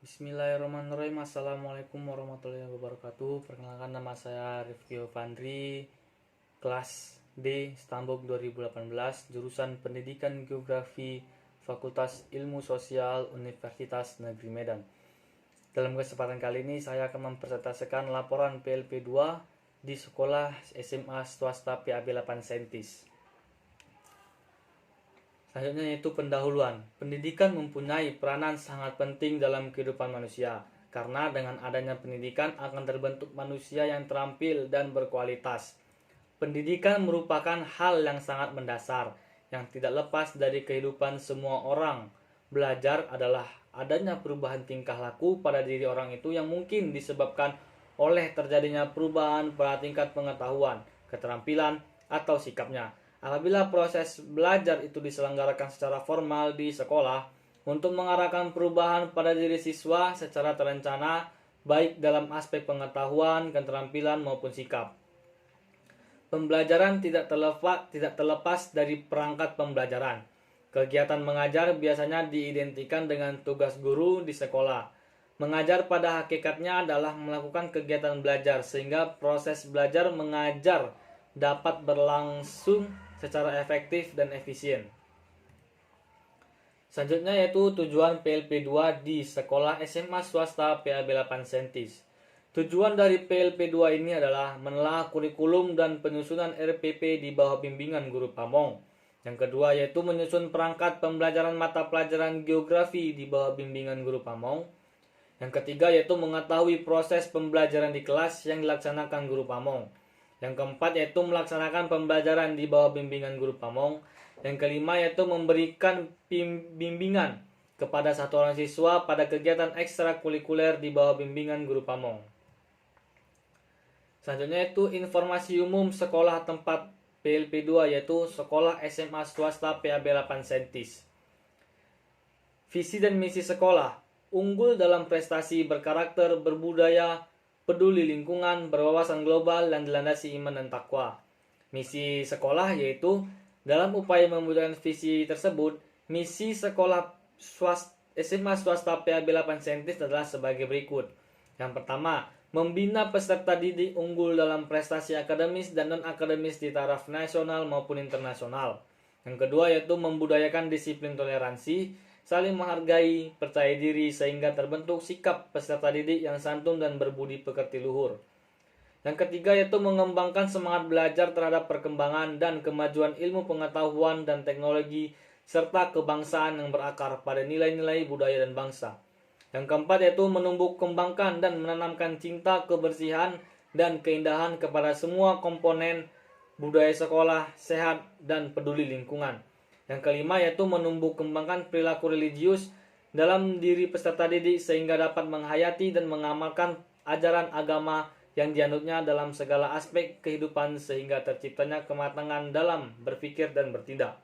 Bismillahirrahmanirrahim. Assalamualaikum warahmatullahi wabarakatuh. Perkenalkan, nama saya Rifki Fandri, kelas D Stambuk 2018, jurusan Pendidikan Geografi, Fakultas Ilmu Sosial, Universitas Negeri Medan. Dalam kesempatan kali ini saya akan mempresentasikan laporan PLP 2 di sekolah SMA swasta PAB 8 Sentis. Selanjutnya yaitu pendahuluan. Pendidikan mempunyai peranan sangat penting dalam kehidupan manusia, karena dengan adanya pendidikan akan terbentuk manusia yang terampil dan berkualitas. Pendidikan merupakan hal yang sangat mendasar, yang tidak lepas dari kehidupan semua orang. Belajar adalah adanya perubahan tingkah laku pada diri orang itu yang mungkin disebabkan oleh terjadinya perubahan pada tingkat pengetahuan, keterampilan, atau sikapnya. Apabila proses belajar itu diselenggarakan secara formal di sekolah untuk mengarahkan perubahan pada diri siswa secara terencana, baik dalam aspek pengetahuan, keterampilan maupun sikap. Pembelajaran tidak terlepas dari perangkat pembelajaran. Kegiatan mengajar biasanya diidentikan dengan tugas guru di sekolah. Mengajar pada hakikatnya adalah melakukan kegiatan belajar sehingga proses belajar mengajar dapat berlangsung secara efektif dan efisien. Selanjutnya yaitu tujuan PLP 2 di sekolah SMA swasta PAB 8 Sentis. Tujuan dari PLP 2 ini adalah menelaah kurikulum dan penyusunan RPP di bawah bimbingan guru pamong. Yang kedua yaitu menyusun perangkat pembelajaran mata pelajaran geografi di bawah bimbingan guru pamong. Yang ketiga yaitu mengetahui proses pembelajaran di kelas yang dilaksanakan guru pamong. Yang keempat yaitu melaksanakan pembelajaran di bawah bimbingan guru pamong. Yang kelima yaitu memberikan bimbingan kepada satu orang siswa pada kegiatan ekstrakurikuler di bawah bimbingan guru pamong. Selanjutnya yaitu informasi umum sekolah tempat PLP 2 yaitu sekolah SMA swasta PAB 8 Sentis. Visi dan misi sekolah: unggul dalam prestasi, berkarakter, berbudaya, peduli lingkungan, berwawasan global, dan dilandasi iman dan takwa. Misi sekolah yaitu dalam upaya mewujudkan visi tersebut, misi sekolah SMA swasta PAB 8 Sentis adalah sebagai berikut. Yang pertama, membina peserta didik unggul dalam prestasi akademis dan non-akademis di taraf nasional maupun internasional. Yang kedua yaitu membudayakan disiplin toleransi, saling menghargai, percaya diri sehingga terbentuk sikap peserta didik yang santun dan berbudi pekerti luhur. Yang ketiga yaitu mengembangkan semangat belajar terhadap perkembangan dan kemajuan ilmu pengetahuan dan teknologi serta kebangsaan yang berakar pada nilai-nilai budaya dan bangsa. Yang keempat yaitu menumbuh kembangkan dan menanamkan cinta, kebersihan, dan keindahan kepada semua komponen budaya sekolah, sehat, dan peduli lingkungan. Yang kelima yaitu menumbuh kembangkan perilaku religius dalam diri peserta didik sehingga dapat menghayati dan mengamalkan ajaran agama yang dianutnya dalam segala aspek kehidupan sehingga terciptanya kematangan dalam berpikir dan bertindak.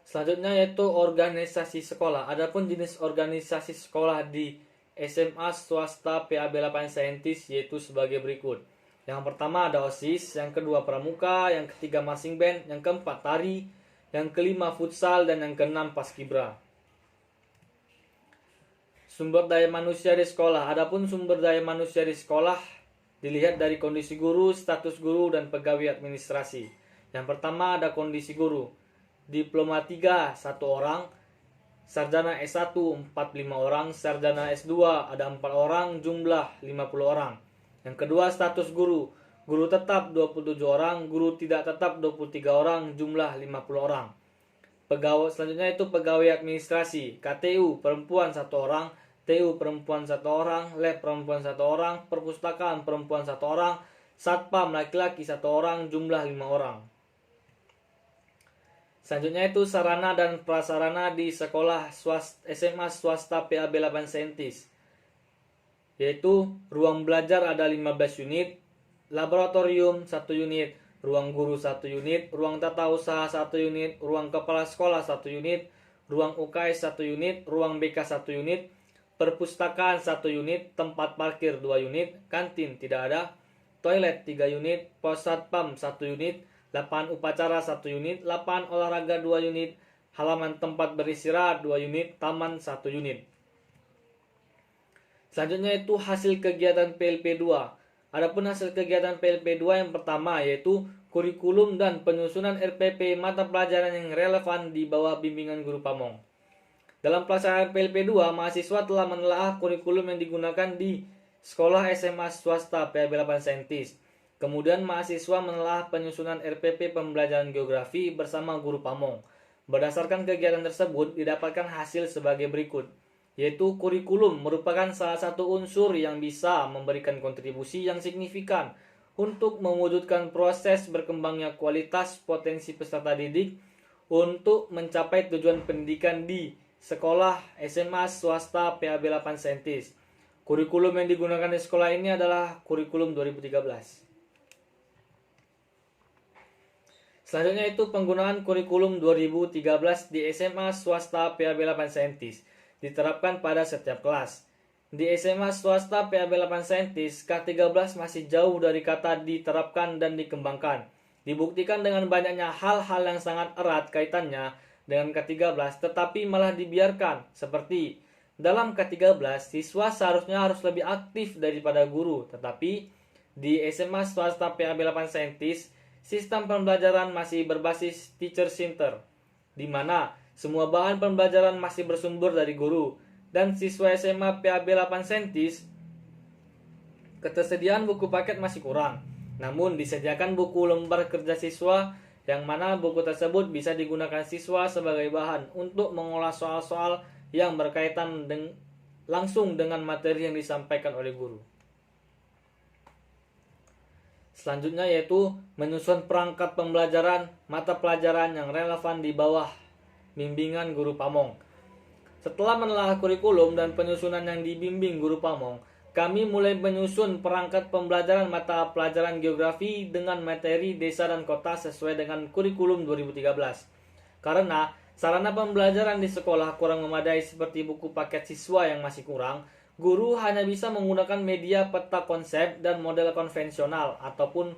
Selanjutnya yaitu organisasi sekolah. Adapun jenis organisasi sekolah di SMA swasta PAB 8 Sentis yaitu sebagai berikut. Yang pertama ada OSIS, yang kedua pramuka, yang ketiga marching band, yang keempat tari, yang kelima futsal, dan yang keenam paskibra. Sumber daya manusia di sekolah. Adapun sumber daya manusia di sekolah dilihat dari kondisi guru, status guru, dan pegawai administrasi. Yang pertama ada kondisi guru. Diploma 3 1 orang, sarjana S1 45 orang, sarjana S2 ada 4 orang, jumlah 50 orang. Yang kedua status guru. Guru tetap 27 orang, guru tidak tetap 23 orang, jumlah 50 orang. Pegawai selanjutnya itu pegawai administrasi. KTU perempuan 1 orang, TU perempuan 1 orang, lab perempuan 1 orang, perpustakaan perempuan 1 orang, satpam laki-laki 1 orang, jumlah 5 orang. Selanjutnya itu sarana dan prasarana di sekolah SMA swasta PAB 8 Sentis. Yaitu ruang belajar ada 15 unit, laboratorium 1 unit, ruang guru 1 unit, ruang tata usaha 1 unit, ruang kepala sekolah 1 unit, ruang UKS 1 unit, ruang BK 1 unit, perpustakaan 1 unit, tempat parkir 2 unit, kantin tidak ada, toilet 3 unit, pos satpam 1 unit, lapangan upacara 1 unit, lapangan olahraga 2 unit, halaman tempat beristirahat 2 unit, taman 1 unit. Selanjutnya itu hasil kegiatan PLP2. Adapun hasil kegiatan PLP2 yang pertama yaitu kurikulum dan penyusunan RPP mata pelajaran yang relevan di bawah bimbingan guru pamong. Dalam pelaksanaan PLP2, mahasiswa telah menelaah kurikulum yang digunakan di sekolah SMA swasta PAB 8 Saintis. Kemudian mahasiswa menelaah penyusunan RPP pembelajaran geografi bersama guru pamong. Berdasarkan kegiatan tersebut didapatkan hasil sebagai berikut, yaitu kurikulum merupakan salah satu unsur yang bisa memberikan kontribusi yang signifikan untuk mewujudkan proses berkembangnya kualitas potensi peserta didik untuk mencapai tujuan pendidikan di sekolah SMA swasta PAB 8 Saintis. Kurikulum yang digunakan di sekolah ini adalah kurikulum 2013. Selanjutnya itu penggunaan kurikulum 2013 di SMA swasta PAB 8 Saintis diterapkan pada setiap kelas. Di SMA swasta PAB 8 Saintis, K13 masih jauh dari kata diterapkan dan dikembangkan. Dibuktikan dengan banyaknya hal-hal yang sangat erat kaitannya dengan K13, tetapi malah dibiarkan. Seperti dalam K13, siswa seharusnya harus lebih aktif daripada guru, tetapi di SMA swasta PAB 8 Saintis, sistem pembelajaran masih berbasis teacher center, di mana semua bahan pembelajaran masih bersumber dari guru, dan siswa SMA PAB 8 Saintis ketersediaan buku paket masih kurang. Namun disediakan buku lembar kerja siswa yang mana buku tersebut bisa digunakan siswa sebagai bahan untuk mengolah soal-soal yang berkaitan langsung dengan materi yang disampaikan oleh guru. Selanjutnya yaitu menyusun perangkat pembelajaran mata pelajaran yang relevan di bawah bimbingan guru pamong. Setelah menelaah kurikulum dan penyusunan yang dibimbing guru pamong, kami mulai menyusun perangkat pembelajaran mata pelajaran geografi dengan materi desa dan kota sesuai dengan kurikulum 2013. Karena sarana pembelajaran di sekolah kurang memadai seperti buku paket siswa yang masih kurang, guru hanya bisa menggunakan media peta konsep dan model konvensional ataupun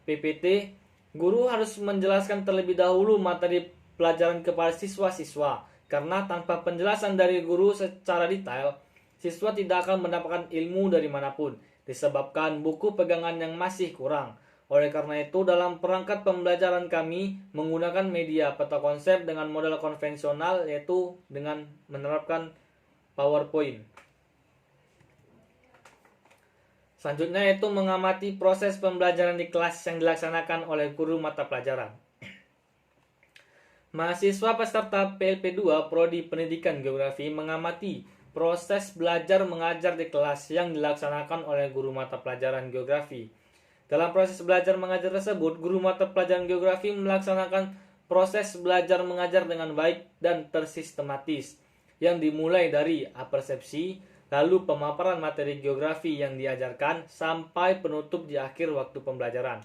PPT. Guru harus menjelaskan terlebih dahulu materi pelajaran kepada siswa-siswa, karena tanpa penjelasan dari guru secara detail, siswa tidak akan mendapatkan ilmu dari manapun, disebabkan buku pegangan yang masih kurang. Oleh karena itu, dalam perangkat pembelajaran kami menggunakan media peta konsep dengan model konvensional, yaitu dengan menerapkan PowerPoint. Selanjutnya yaitu mengamati proses pembelajaran di kelas yang dilaksanakan oleh guru mata pelajaran. Mahasiswa peserta PLP2 Prodi Pendidikan Geografi mengamati proses belajar mengajar di kelas yang dilaksanakan oleh guru mata pelajaran geografi. Dalam proses belajar mengajar tersebut, guru mata pelajaran geografi melaksanakan proses belajar mengajar dengan baik dan tersistematis, yang dimulai dari apersepsi, lalu pemaparan materi geografi yang diajarkan sampai penutup di akhir waktu pembelajaran.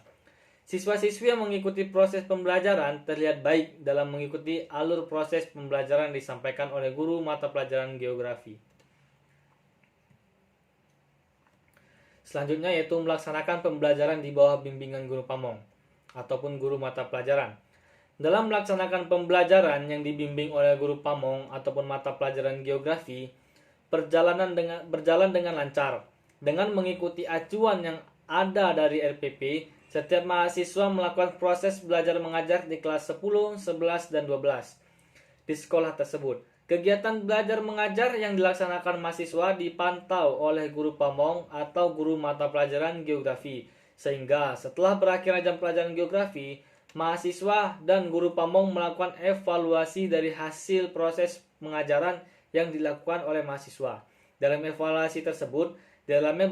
Siswa-siswi yang mengikuti proses pembelajaran terlihat baik dalam mengikuti alur proses pembelajaran disampaikan oleh guru mata pelajaran geografi. Selanjutnya yaitu melaksanakan pembelajaran di bawah bimbingan guru pamong ataupun guru mata pelajaran. Dalam melaksanakan pembelajaran yang dibimbing oleh guru pamong ataupun mata pelajaran geografi, berjalan dengan lancar. Dengan mengikuti acuan yang ada dari RPP, setiap mahasiswa melakukan proses belajar mengajar di kelas 10, 11, dan 12 di sekolah tersebut. Kegiatan belajar mengajar yang dilaksanakan mahasiswa dipantau oleh guru pamong atau guru mata pelajaran geografi, sehingga setelah berakhirnya jam pelajaran geografi, mahasiswa dan guru pamong melakukan evaluasi dari hasil proses pengajaran yang dilakukan oleh mahasiswa. Dalam evaluasi tersebut, dalamnya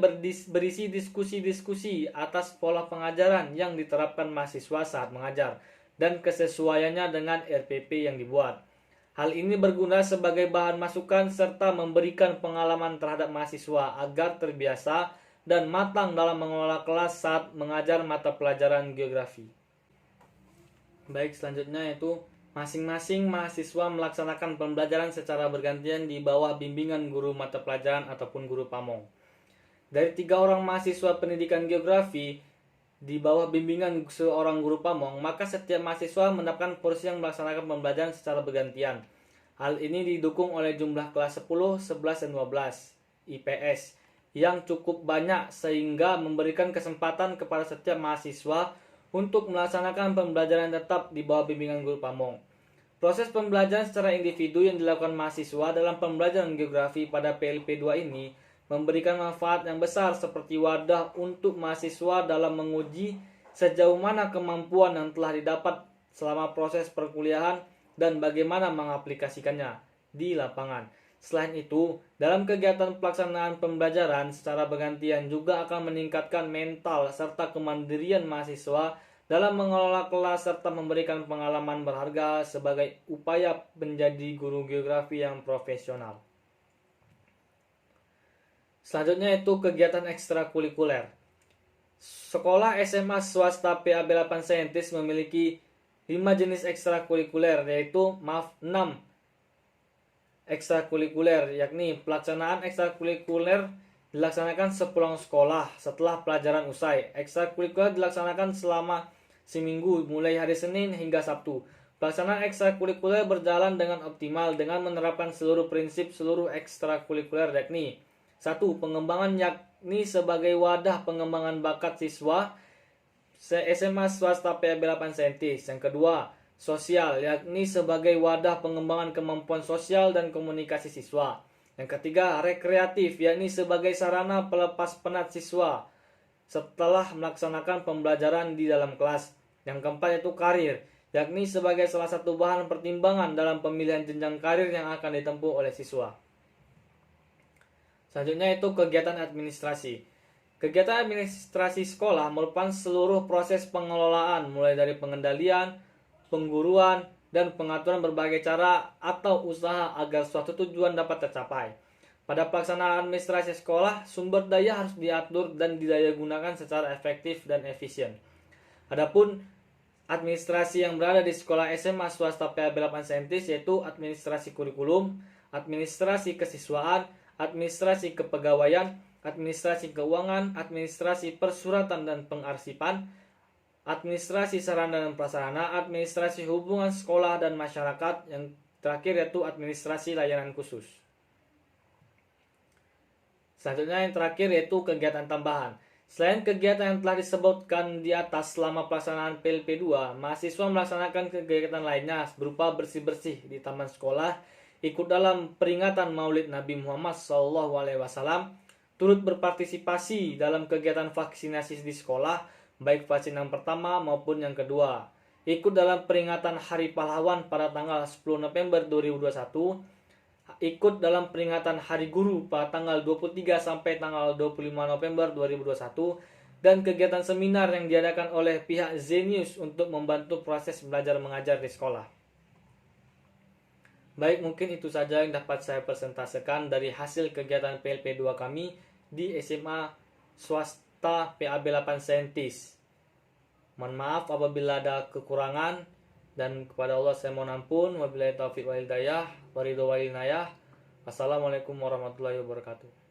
berisi diskusi-diskusi atas pola pengajaran yang diterapkan mahasiswa saat mengajar dan kesesuaiannya dengan RPP yang dibuat. Hal ini berguna sebagai bahan masukan serta memberikan pengalaman terhadap mahasiswa agar terbiasa dan matang dalam mengelola kelas saat mengajar mata pelajaran geografi. Baik, selanjutnya yaitu masing-masing mahasiswa melaksanakan pembelajaran secara bergantian di bawah bimbingan guru mata pelajaran ataupun guru pamong. Dari 3 orang mahasiswa pendidikan geografi di bawah bimbingan seorang guru pamong, maka setiap mahasiswa mendapatkan porsi yang melaksanakan pembelajaran secara bergantian. Hal ini didukung oleh jumlah kelas 10, 11, dan 12 IPS yang cukup banyak sehingga memberikan kesempatan kepada setiap mahasiswa untuk melaksanakan pembelajaran tetap di bawah bimbingan guru pamong. Proses pembelajaran secara individu yang dilakukan mahasiswa dalam pembelajaran geografi pada PLP2 ini memberikan manfaat yang besar seperti wadah untuk mahasiswa dalam menguji sejauh mana kemampuan yang telah didapat selama proses perkuliahan dan bagaimana mengaplikasikannya di lapangan. Selain itu, dalam kegiatan pelaksanaan pembelajaran secara bergantian juga akan meningkatkan mental serta kemandirian mahasiswa dalam mengelola kelas serta memberikan pengalaman berharga sebagai upaya menjadi guru geografi yang profesional. Selanjutnya itu kegiatan ekstrakurikuler. Sekolah SMA swasta PAB 8 Saintis memiliki 5 jenis ekstrakurikuler, yaitu 6 ekstrakurikuler, yakni pelaksanaan ekstrakurikuler dilaksanakan sepulang sekolah setelah pelajaran usai. Ekstrakurikuler dilaksanakan selama seminggu mulai hari Senin hingga Sabtu. Pelaksanaan ekstrakurikuler berjalan dengan optimal dengan menerapkan seluruh prinsip seluruh ekstrakurikuler, yakni 1. Pengembangan yakni sebagai wadah pengembangan bakat siswa SMA swasta PAB 8 Saintis. Yang kedua, sosial yakni sebagai wadah pengembangan kemampuan sosial dan komunikasi siswa. Yang ketiga, rekreatif yakni sebagai sarana pelepas penat siswa setelah melaksanakan pembelajaran di dalam kelas. Yang keempat yaitu karir, yakni sebagai salah satu bahan pertimbangan dalam pemilihan jenjang karir yang akan ditempuh oleh siswa. Selanjutnya itu kegiatan administrasi. Kegiatan administrasi sekolah merupakan seluruh proses pengelolaan mulai dari pengendalian, pengguruan, dan pengaturan berbagai cara atau usaha agar suatu tujuan dapat tercapai. Pada pelaksanaan administrasi sekolah, sumber daya harus diatur dan didaya gunakan secara efektif dan efisien. Adapun administrasi yang berada di sekolah SMA swasta PAB 8 Saintis yaitu administrasi kurikulum, administrasi kesiswaan, administrasi kepegawaian, administrasi keuangan, administrasi persuratan dan pengarsipan, administrasi sarana dan prasarana, administrasi hubungan sekolah dan masyarakat, yang terakhir yaitu administrasi layanan khusus. Selanjutnya yang terakhir yaitu kegiatan tambahan. Selain kegiatan yang telah disebutkan di atas selama pelaksanaan PLP2, mahasiswa melaksanakan kegiatan lainnya berupa bersih-bersih di taman sekolah, ikut dalam peringatan Maulid Nabi Muhammad SAW, turut berpartisipasi dalam kegiatan vaksinasi di sekolah, baik vaksin yang pertama maupun yang kedua, ikut dalam peringatan Hari Pahlawan pada tanggal 10 November 2021, ikut dalam peringatan Hari Guru pada tanggal 23 sampai tanggal 25 November 2021, dan kegiatan seminar yang diadakan oleh pihak Zenius untuk membantu proses belajar mengajar di sekolah. Baik, mungkin itu saja yang dapat saya presentasikan dari hasil kegiatan PLP2 kami di SMA swasta PAB 8 Saintis. Mohon maaf apabila ada kekurangan, dan kepada Allah saya mohon ampun. Wabillahi taufiq wal hidayah, waridho wal inayah. Wassalamualaikum warahmatullahi wabarakatuh.